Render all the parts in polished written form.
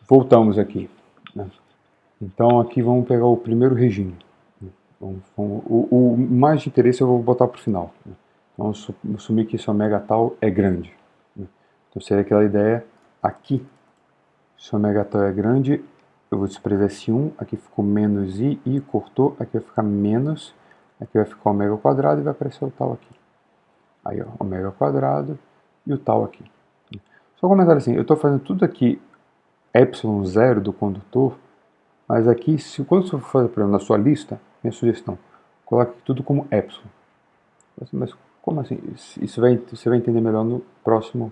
Voltamos aqui, né? Então aqui vamos pegar o primeiro regime. O mais de interesse eu vou botar para o final, né? Então assumir que esse ômega tal é grande, né? Então seria aquela ideia aqui, se ômega tal é grande, eu vou desprezar esse 1, aqui ficou menos i cortou, aqui vai ficar menos, aqui vai ficar ômega ao quadrado e vai aparecer o tal aqui. Aí ó, ômega ao quadrado e o tal aqui. Só um comentário assim, eu estou fazendo tudo aqui epsilon zero do condutor, mas aqui, quando você for fazer, por exemplo, na sua lista, minha sugestão, coloque tudo como epsilon. Mas como assim? Isso você vai entender melhor no próximo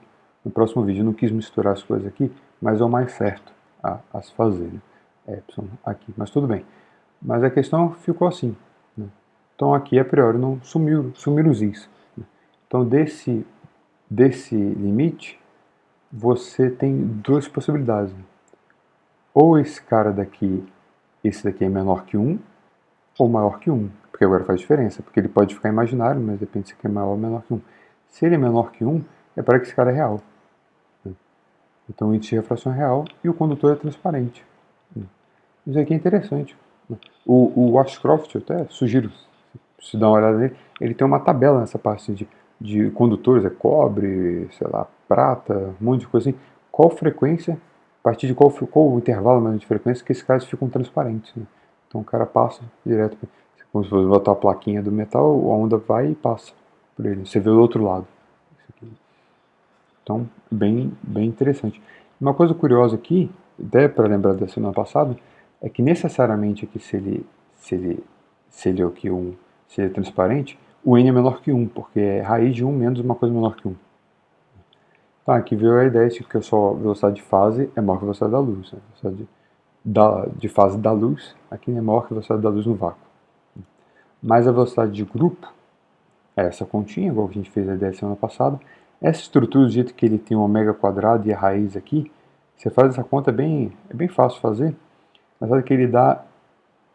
vídeo. Eu não quis misturar as coisas aqui, mas é o mais certo a se fazer, né? Epsilon aqui, mas tudo bem. Mas a questão ficou assim, né? Então aqui, a priori, não sumiram os i's, né? Então desse limite, você tem duas possibilidades, né? Ou esse cara daqui, esse daqui é menor que 1, ou maior que 1, porque agora faz diferença, porque ele pode ficar imaginário, mas depende se é maior ou menor que 1. Se ele é menor que 1, é para que esse cara é real, né? Então o índice de refração é real e o condutor é transparente, né? Isso aqui é interessante, né? O Ashcroft, eu até sugiro, se dá uma olhada nele, ele tem uma tabela nessa parte de condutores, é cobre, sei lá, prata, um monte de coisa assim. Qual frequência, a partir de qual o intervalo mais de frequência que esses caras ficam transparentes, né? Então o cara passa direto, como se fosse botar a plaquinha do metal, a onda vai e passa por ele. Você vê do outro lado. Então, bem interessante. Uma coisa curiosa aqui, até para lembrar da semana passada, é que necessariamente aqui se ele é o que se ele é transparente, o n é menor que 1, porque é raiz de 1 menos uma coisa menor que 1. Então aqui veio a ideia de que a sua velocidade de fase é maior que a velocidade da luz, né? A velocidade de fase da luz aqui é maior que a velocidade da luz no vácuo. Mas a velocidade de grupo é essa continha, igual que a gente fez a ideia semana passada. Essa estrutura, do jeito que ele tem o ômega quadrado e a raiz aqui, você faz essa conta, é bem fácil fazer, mas sabe que ele dá,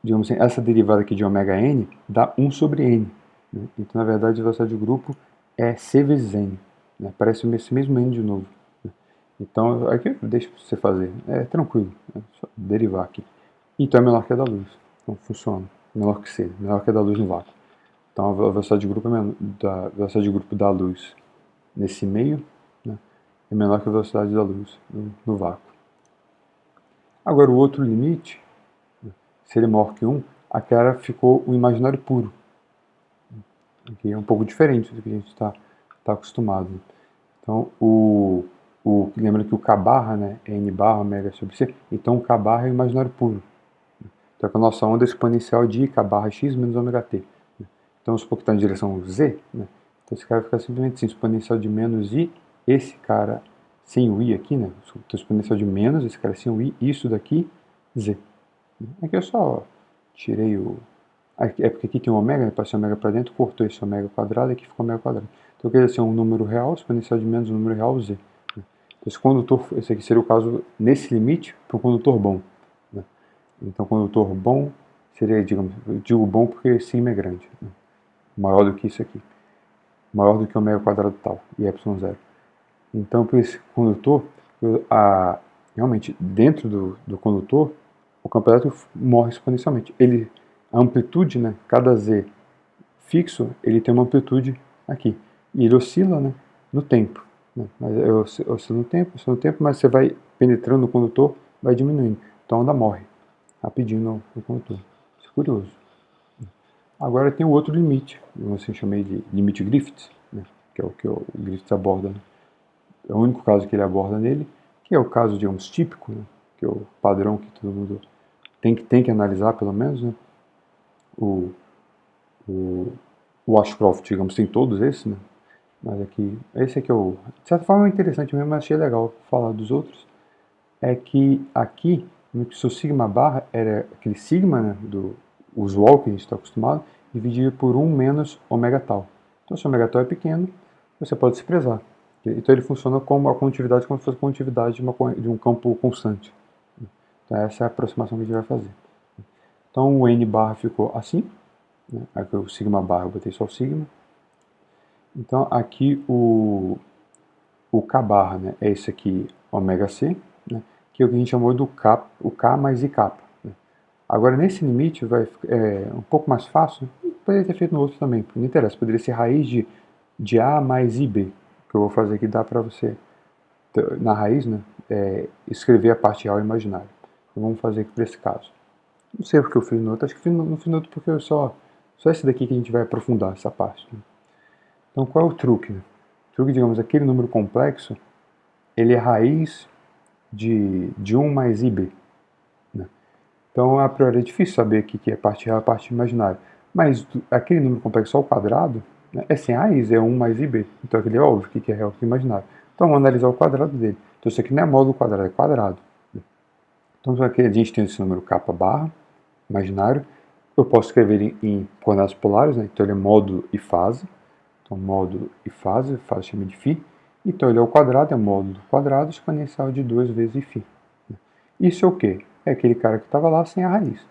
digamos assim, essa derivada aqui de ômega n dá 1 sobre n, né? Então, na verdade, a velocidade de grupo é c vezes n, né? Parece esse mesmo n de novo, né? Então, aqui deixa você fazer, é tranquilo, é só derivar aqui. Então é menor que a da luz, então funciona, menor que c, menor que a da luz no vácuo. Então a velocidade de grupo velocidade de grupo da luz nesse meio, né, é menor que a velocidade da luz no vácuo. Agora o outro limite, né, se ele é maior que 1, aqui ficou o imaginário puro. Aqui é um pouco diferente do que a gente está acostumado. Então lembra que o K barra, né, é n barra ômega sobre c, então o K barra é o imaginário puro. Então a nossa onda é exponencial de K barra x menos ômega t. Então, vamos supor que está em direção z, né? Então esse cara vai ficar simplesmente assim, exponencial de menos i, esse cara sem o i aqui, né? Então exponencial de menos, esse cara sem o i, isso daqui, z. Aqui eu só tirei o... É porque aqui tem um ômega, né? Passei o ômega para dentro, cortou esse ômega quadrado e aqui ficou ômega quadrado. Então quer dizer, um número real, exponencial de menos um número real, z. Então esse condutor, esse aqui seria o caso, nesse limite, para um condutor bom, né? Então condutor bom seria, digamos, eu digo bom porque sigma é grande, né? Maior do que isso aqui, maior do que ômega quadrado tal, e epsilon zero. Então, para esse condutor, realmente, dentro do condutor, o campo elétrico morre exponencialmente. A amplitude, né, cada z fixo, ele tem uma amplitude aqui. E ele oscila, né, no tempo, né? Mas oscila no tempo, mas você vai penetrando no condutor, vai diminuindo. Então a onda morre rapidinho no condutor. Isso é curioso. Agora tem o outro limite, eu assim chamei de limite Griffiths, né, que é o que o Griffiths aborda, né? É o único caso que ele aborda nele, que é o caso, digamos, típico, né, que é o padrão que todo mundo tem que analisar, pelo menos, né? O Ashcroft, digamos, tem todos esses, né? Mas aqui, esse aqui é de certa forma é interessante mesmo, mas achei legal falar dos outros. É que aqui, no que seu sigma barra era aquele sigma, né, do usual que a gente está acostumado, dividido por 1 menos ômega tal. Então, se o ômega tal é pequeno, você pode desprezar. Então, ele funciona como a condutividade, como se fosse a condutividade de um campo constante. Então, essa é a aproximação que a gente vai fazer. Então, o n barra ficou assim, né? Aqui o sigma barra, eu botei só o sigma. Então, aqui o K barra, né, é esse aqui, ômega c, né? que é o que a gente chamou do K, o K mais I capa. Agora, nesse limite, um pouco mais fácil, poderia ter feito no outro também, não interessa, poderia ser raiz de A mais IB, que eu vou fazer aqui, dá para você, na raiz, né, escrever a parte real e imaginária. Então, vamos fazer aqui para esse caso. Não sei porque eu fiz no outro, acho que não fiz no outro porque só esse daqui que a gente vai aprofundar, essa parte. Né? Então, qual é o truque? Né? O truque, digamos, aquele número complexo, ele é raiz de 1 mais IB. Né? Então, a priori é difícil saber o que é parte real e parte imaginária. Mas aquele número complexo ao quadrado, né, é sem raiz, é 1 mais IB. Então, aquele é óbvio o que é real e o que é imaginário. Então, vamos analisar o quadrado dele. Então, isso aqui não é módulo quadrado, é quadrado. Né? Então, aqui a gente tem esse número k barra, imaginário. Eu posso escrever ele em coordenadas polares, né? Então, ele é módulo e fase. Então, módulo e fase chama de φ. Então, ele é o quadrado, é módulo do quadrado, exponencial de 2 vezes φ. Isso é o quê? É aquele cara que estava lá sem a raiz.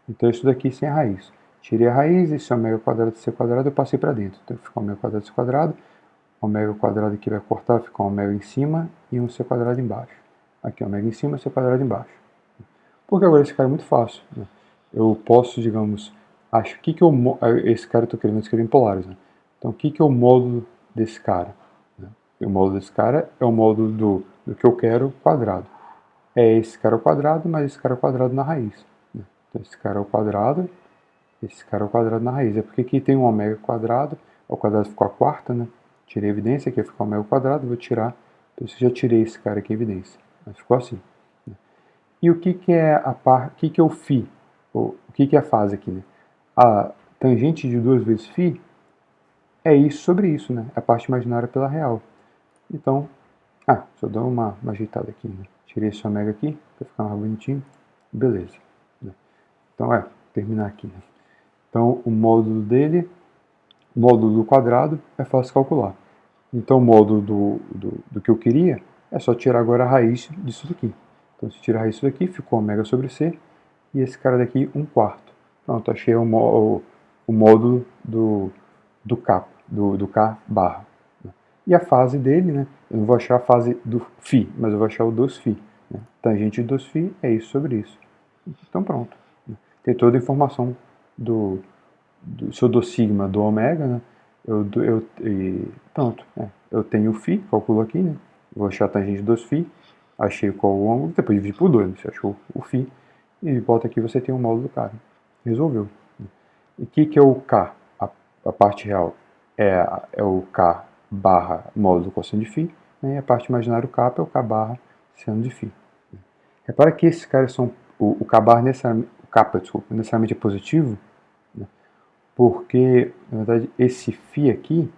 Então, isso daqui sem a raiz. Tirei a raiz, esse ômega quadrado de c quadrado eu passei para dentro. Então, fica ômega quadrado de c quadrado. Ômega quadrado aqui vai cortar, fica um ômega em cima e um c quadrado embaixo. Aqui, ômega em cima, c quadrado embaixo. Porque agora esse cara é muito fácil. Né? Eu posso, digamos, acho que esse cara eu estou querendo escrever em polares. Né? Então, o que é o módulo desse cara? Né? O módulo desse cara é o módulo do que eu quero quadrado. É esse cara ao quadrado, mas esse cara ao quadrado na raiz. Né? Então, esse cara ao quadrado, esse cara ao quadrado na raiz. É porque aqui tem um ômega quadrado, ao quadrado ficou a quarta, né? Tirei a evidência, aqui vai ficar ômega quadrado, vou tirar. Então, eu já tirei esse cara aqui a evidência. Mas ficou assim. E o que é o que é o φ? O que é a fase aqui, né? A tangente de 2 vezes φ é isso sobre isso, né? É a parte imaginária pela real. Então, só dou uma ajeitada aqui, né? Tirei esse ômega aqui, para ficar mais bonitinho. Beleza. Né? Então, terminar aqui. Né? Então, o módulo dele, o módulo do quadrado, é fácil calcular. Então, o módulo do que eu queria é só tirar agora a raiz disso daqui. Então, se tirar isso daqui, ficou ômega sobre C, e esse cara daqui, 1/4. Pronto, achei o módulo do K barra. E a fase dele, né? Eu não vou achar a fase do φ, mas eu vou achar o dos φ. Né? Tangente dos φ é isso sobre isso. Então, pronto. Tem toda a informação se eu dou sigma do ômega, né? Pronto. Eu tenho o φ, calculo aqui, né? Vou achar a tangente dos φ, achei qual o ângulo, depois divide por 2, você achou o φ, e bota aqui, você tem o módulo do cara. Resolveu. E o que é o K? A parte real é o K barra módulo cosseno de φ, né? E a parte imaginária, o K, é o K barra seno de φ. Repara que esses caras são, o K barra necessariamente é positivo, né? Porque, na verdade, esse φ aqui,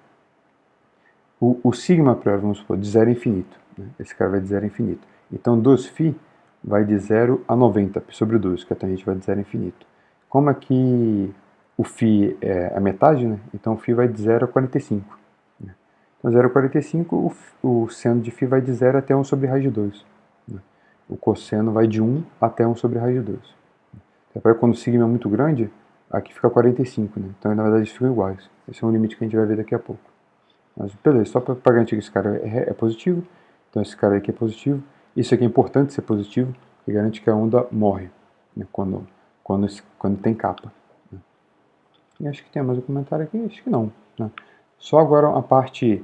o sigma, vamos supor, de 0 a infinito. Né? Esse cara vai de 0 a infinito. Então, dos φ vai de 0 a 90 sobre 2, que a tangente vai de 0 a infinito. Como aqui o φ é a metade, né? Então o φ vai de 0 a 45. Né? Então 0 a 45, o seno de φ vai de 0 até 1 sobre raiz de 2. Né? O cosseno vai de 1 até 1 sobre raiz de 2. Então, quando o sigma é muito grande, aqui fica 45. Né? Então na verdade eles ficam iguais. Esse é um limite que a gente vai ver daqui a pouco. Mas beleza, só para garantir que esse cara é positivo, então esse cara aqui é positivo. Isso aqui é importante ser positivo, porque garante que a onda morre, né? quando tem capa. Né? E acho que tem mais um comentário aqui, acho que não. Né? Só agora a parte,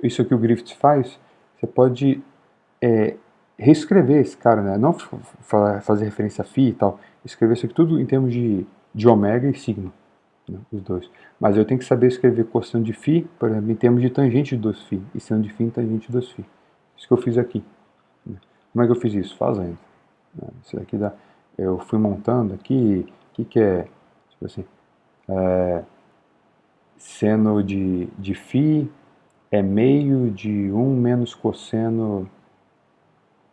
isso aqui o Griffiths faz, você pode reescrever esse cara, né? Não fazer referência a φ e tal, escrever isso aqui tudo em termos de ômega e sigma. Né, os dois. Mas eu tenho que saber escrever cosseno de φ, por exemplo, em termos de tangente de 2φ, e seno de φ em tangente de 2φ. Isso que eu fiz aqui. Né. Como é que eu fiz isso? Fazendo. Né. Isso aqui eu fui montando aqui, o que é, tipo assim, seno de φ é meio de 1 menos cosseno,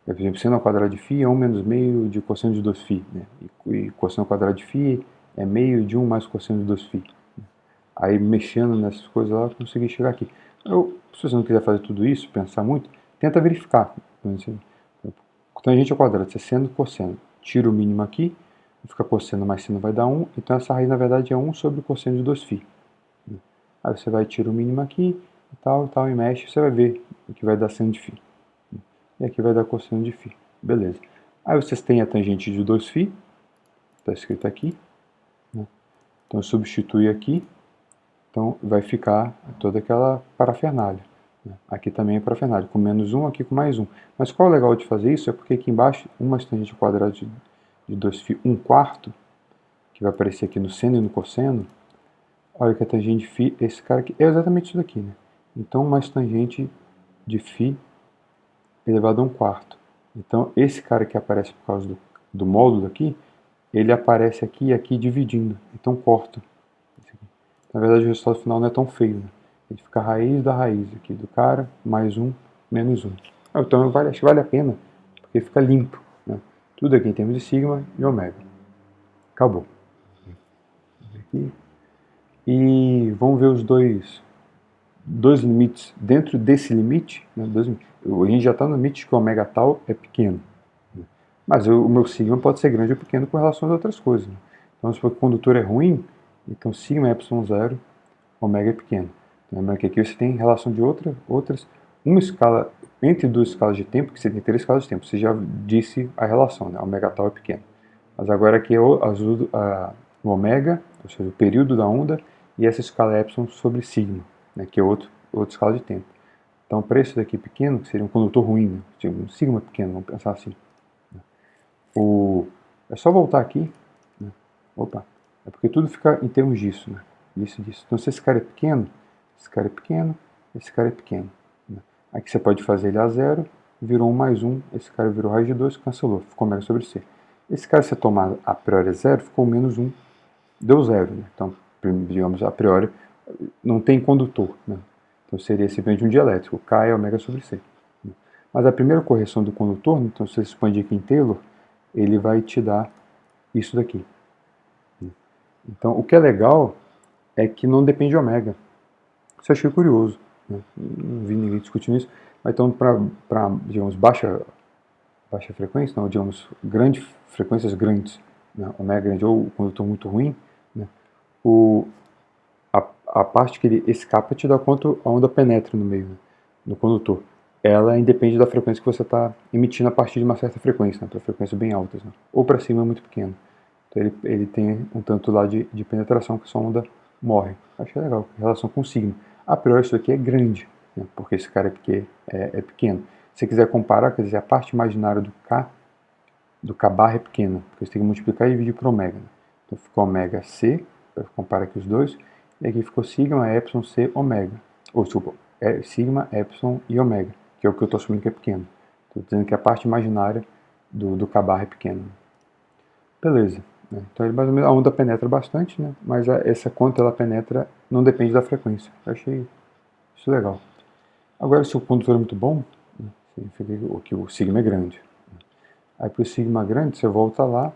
por exemplo, seno ao quadrado de φ é 1 menos meio de cosseno de 2φ, né? E cosseno ao quadrado de φ é meio de 1 mais cosseno de 2φ. Aí, mexendo nessas coisas lá, eu consegui chegar aqui. Se você não quiser fazer tudo isso, pensar muito, tenta verificar. Tangente ao quadrado, você seno, cosseno. Tira o mínimo aqui, fica cosseno mais seno vai dar 1. Então, essa raiz, na verdade, é 1 sobre o cosseno de 2φ. Aí, você vai tirar o mínimo aqui, e tal, e mexe, você vai ver o que vai dar seno de φ. e aqui vai dar cosseno de φ. Beleza. Aí vocês têm a tangente de 2φ, está escrito aqui, né? Então eu substitui aqui, então vai ficar toda aquela parafernália. Aqui também é parafernália, com -1, aqui com +1. Mas qual é o legal de fazer isso? É porque aqui embaixo, uma tangente ao quadrado de 2φ 1/4, que vai aparecer aqui no seno e no cosseno, olha que a tangente de φ, esse cara aqui, é exatamente isso daqui, né? Então, mais tangente de φ elevado a 1/4. Então, esse cara que aparece por causa do módulo aqui, ele aparece aqui e aqui dividindo. Então, corta. Na verdade, o resultado final não é tão feio, né? Ele fica a raiz da raiz aqui do cara, +1, -1. Então, acho que vale a pena, porque fica limpo, né? Tudo aqui em termos de sigma e ômega. Acabou. Aqui. E vamos ver os dois limites. Dentro desse limite, né, a gente já está no limite que o ômega tal é pequeno. Né? Mas o meu sigma pode ser grande ou pequeno com relação a outras coisas. Né? Então, se o condutor é ruim, então sigma é ε0, ômega é pequeno. Lembra que aqui você tem relação de outras, uma escala, entre duas escalas de tempo, que você tem 3 escalas de tempo. Você já disse a relação, né? Ômega tal é pequeno. Mas agora aqui é o ômega, ou seja, o período da onda, e essa escala é epsilon sobre sigma, né? Que é outra escala de tempo. Então, para esse daqui pequeno, que seria um condutor ruim, né? Tipo, um sigma pequeno, vamos pensar assim. É só voltar aqui. Né? Opa, é porque tudo fica em termos disso, né? Disso. Então, se esse cara é pequeno, esse cara é pequeno, esse cara é pequeno. Né? Aqui você pode fazer ele a 0, virou 1 + 1, esse cara virou raiz de 2, cancelou, ficou ômega sobre c. Esse cara, se você tomar a priori 0, ficou -1, deu 0. Né? Então, digamos, a priori, não tem condutor. Né? Então, seria simplesmente um dielétrico, K é ômega sobre c. Né? Mas a primeira correção do condutor, então, se você expandir aqui em Taylor, ele vai te dar isso daqui. Então, o que é legal é que não depende de ômega. Isso eu achei curioso. Né? Não vi ninguém discutindo isso. Mas então, para, digamos, baixa frequência, não, digamos, frequências grandes, né? Ômega grande ou condutor muito ruim, né? A parte que ele escapa te dá quanto a onda penetra no meio, né? No condutor. Ela independe da frequência que você está emitindo a partir de uma certa frequência, né? Para frequências bem altas, né? Ou para cima é muito pequeno. Então ele tem um tanto lá de penetração que essa onda morre. Achei legal, em relação com o sigma. A priori isso aqui é grande, né? Porque esse cara aqui é pequeno. Se você quiser comparar, quer dizer, a parte imaginária do K barra é pequena, porque você tem que multiplicar e dividir por ômega. Né? Então ficou ômega C, para comparar aqui os dois, e aqui ficou sigma, epsilon, C, ômega. Ou desculpa, sigma, epsilon e ômega, que é o que eu estou assumindo que é pequeno. Estou dizendo que a parte imaginária do K barra é pequena. Beleza. Né? Então ele, mais ou menos, a onda penetra bastante, né? Mas essa quanto ela penetra não depende da frequência. Eu achei isso legal. Agora, se o condutor é muito bom, né, significa que o sigma é grande. Aí para o sigma grande, você volta lá,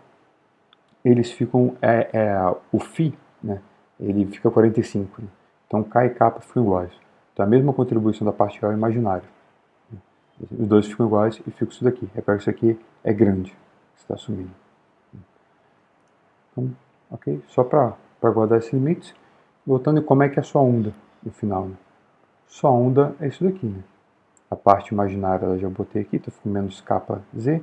eles ficam, o φ, né, ele fica 45. Né? Então K e K ficam iguais. Então a mesma contribuição da parte real e imaginária. Né? Os dois ficam iguais e fica isso daqui. Repara que isso aqui é grande, você está assumindo. Então, ok? Só para guardar esses limites. Voltando em como é que é a sua onda no final. Né? Sua onda é isso daqui. Né? A parte imaginária eu já botei aqui, então ficou menos kz.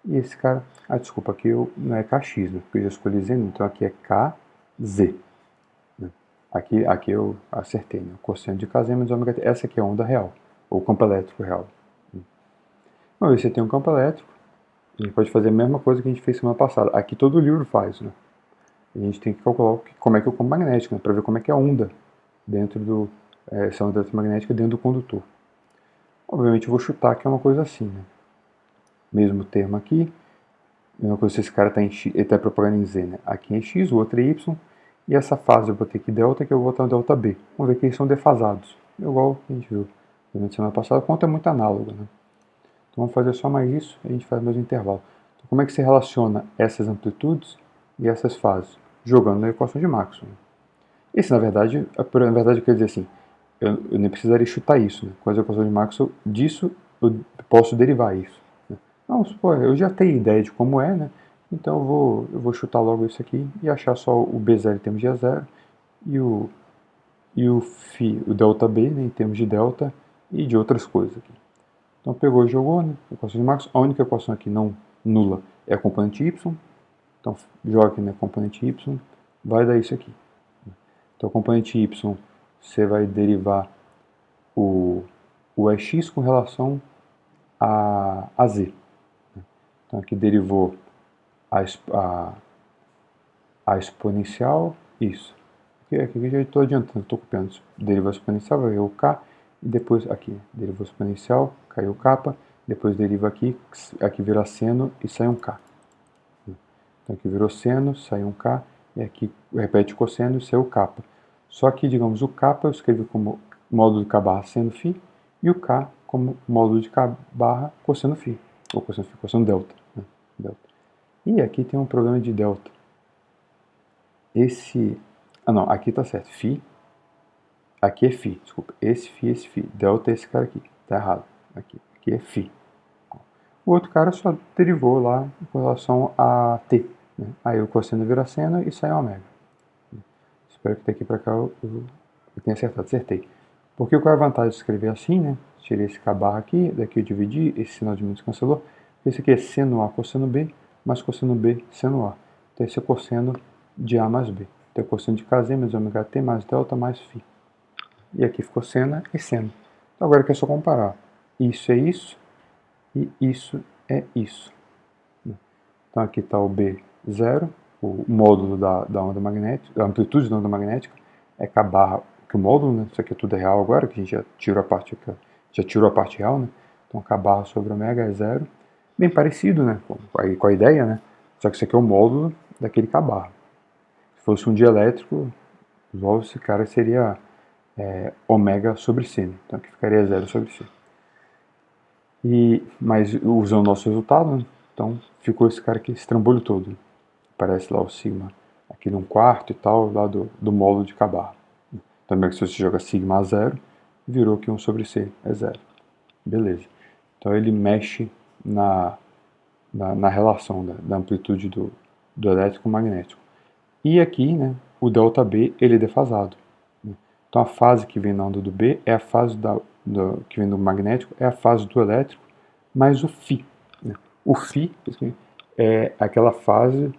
E esse cara, desculpa, aqui não é kx, né? Porque eu já escolhi z, então aqui é kz. Né? Aqui eu acertei, né? O cosseno de kz menos ômega t. Essa aqui é a onda real, ou campo elétrico real. Uma vez que você tem um campo elétrico, a gente pode fazer a mesma coisa que a gente fez semana passada. Aqui todo o livro faz, né? A gente tem que calcular como é que é o campo magnético, né? Para ver como é que é a onda dentro essa onda eletromagnética dentro do condutor. Obviamente eu vou chutar que é uma coisa assim, né? Mesmo termo aqui, mesma coisa se esse cara está em x, ele está propagando em z, né? Aqui é x, o outro é y, e essa fase eu botei aqui delta, que eu vou botar no delta b. Vamos ver que eles são defasados, igual a gente viu na semana passada, a conta é muito análoga, né? Então vamos fazer só mais isso, e a gente faz o mesmo intervalo. Então, como é que se relaciona essas amplitudes e essas fases? Jogando na equação de Maxwell. Esse, na verdade, eu quero dizer assim, eu nem precisaria chutar isso, né? Com as equações de Maxwell, disso eu posso derivar isso. Né? Não, pô, eu já tenho ideia de como é, né? Então eu vou chutar logo isso aqui e achar só o B0 em termos de A0 e o φ, o delta B, né, em termos de delta e de outras coisas aqui. Então pegou e jogou, né? Equação de Maxwell. A única equação aqui não nula é a componente y. Então joga aqui na componente y, vai dar isso aqui. Então a componente y, você vai derivar o EX com relação a z. Então aqui derivou a exponencial, isso. Aqui já estou adiantando, estou copiando. Derivou a exponencial, vai ver o k, e depois aqui, derivou a exponencial, caiu o k, depois deriva aqui vira seno e sai um k. Então aqui virou seno, sai um k, e aqui repete o cosseno e sai o k. Só que, digamos, o k eu escrevi como módulo de k barra seno φ, e o k como módulo de k barra cosseno φ, ou cosseno φ, cosseno delta, né? Delta. E aqui tem um problema de delta. Não, aqui tá certo, φ, aqui é φ, desculpa, esse φ, delta é esse cara aqui, tá errado, aqui é φ. O outro cara só derivou lá com relação a t, né? Aí o cosseno vira seno e sai ômega. Espero que daqui para cá eu tenha acertado, acertei. Porque qual é a vantagem de escrever assim, né? Tirei esse k barra aqui, daqui eu dividi, esse sinal de menos cancelou. Esse aqui é seno A cosseno B, mais cosseno B seno A. Então esse é cosseno de A mais B. Então é cosseno de kz menos ômega t mais delta mais φ. E aqui ficou seno e seno. Então agora aqui é só comparar. Isso é isso e isso é isso. Então aqui está o B0, o módulo da onda magnética, a amplitude da onda magnética é k barra, que o módulo, né? Isso aqui tudo é real agora, que a gente já tirou a parte real, né? Então k barra sobre ômega é 0. Bem parecido, né? Com a ideia, né? Só que isso aqui é o módulo daquele k barra. Se fosse um dielétrico, esse cara seria ômega sobre c, né? Então aqui ficaria 0 sobre c. Mas usando o nosso resultado, né? Então ficou esse cara aqui, esse trambolho todo. Aparece lá o sigma aqui num quarto e tal, lá do módulo de k barra. Também que se você joga sigma a 0, virou que 1 sobre c é 0. Beleza. Então ele mexe na relação da amplitude do elétrico magnético. E aqui, né, o ΔB ele é defasado. Então a fase que vem na onda do B é a fase que vem do magnético, é a fase do elétrico, mais o φ. Né? O φ é aquela fase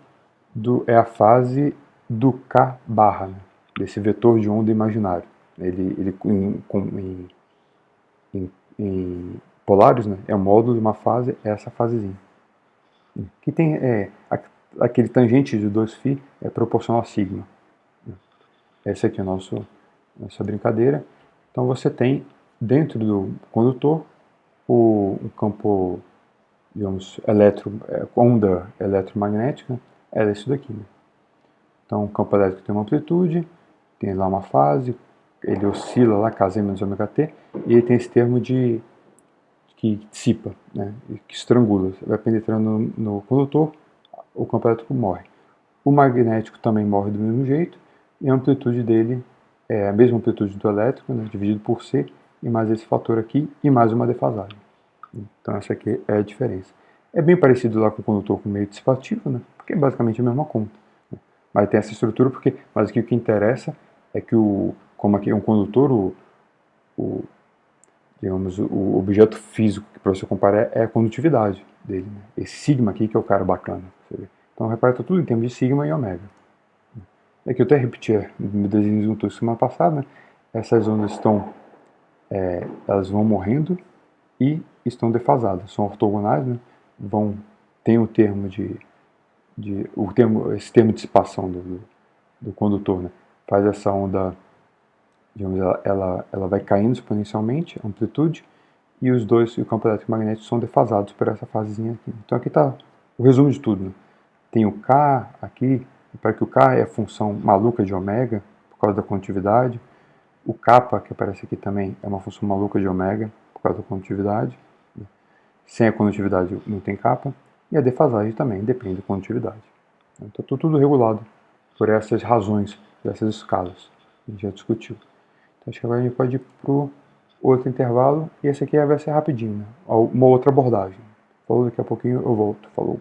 é a fase do K barra, né? Desse vetor de onda imaginário. Ele em polares, né? É o módulo de uma fase, é essa fasezinha. Que tem aquele tangente de 2φ é proporcional a sigma. Essa aqui é a nossa brincadeira. Então você tem dentro do condutor um campo, digamos, onda eletromagnética, é isso daqui. Né? Então o campo elétrico tem uma amplitude, tem lá uma fase, ele oscila lá, kz menos ômega t, e ele tem esse termo que dissipa, né, que estrangula, vai penetrando no condutor, o campo elétrico morre. O magnético também morre do mesmo jeito, e a amplitude dele é a mesma amplitude do elétrico, né, dividido por C, e mais esse fator aqui, e mais uma defasagem. Então essa aqui é a diferença. É bem parecido lá com o condutor com meio dissipativo, né, porque é basicamente a mesma conta. Né, mas tem essa estrutura mas aqui o que interessa é que como aqui é um condutor, digamos, o objeto físico que para você comparar é a condutividade dele. Né? Esse sigma aqui que é o cara bacana. Então repara, está tudo em termos de sigma e ômega. Aqui eu até repeti no desenho do semana passada, né? Essas ondas elas vão morrendo e estão defasadas, são ortogonais, né? Tem o termo esse termo de dissipação do condutor, né? Faz essa onda, digamos, ela vai caindo exponencialmente, a amplitude, e o campo elétrico magnético são defasados por essa fasezinha aqui. Então aqui está o resumo de tudo. Né? Tem o K aqui, para que o K é a função maluca de ômega, por causa da condutividade. O kappa, que aparece aqui também, é uma função maluca de ômega, por causa da condutividade. Sem a condutividade não tem kappa. E a defasagem também depende da condutividade. Então tudo regulado por essas razões, dessas escalas que a gente já discutiu. Então acho que agora a gente pode ir para o outro intervalo, e esse aqui vai ser rapidinho, né? Uma outra abordagem. Falou, daqui a pouquinho eu volto. Falou.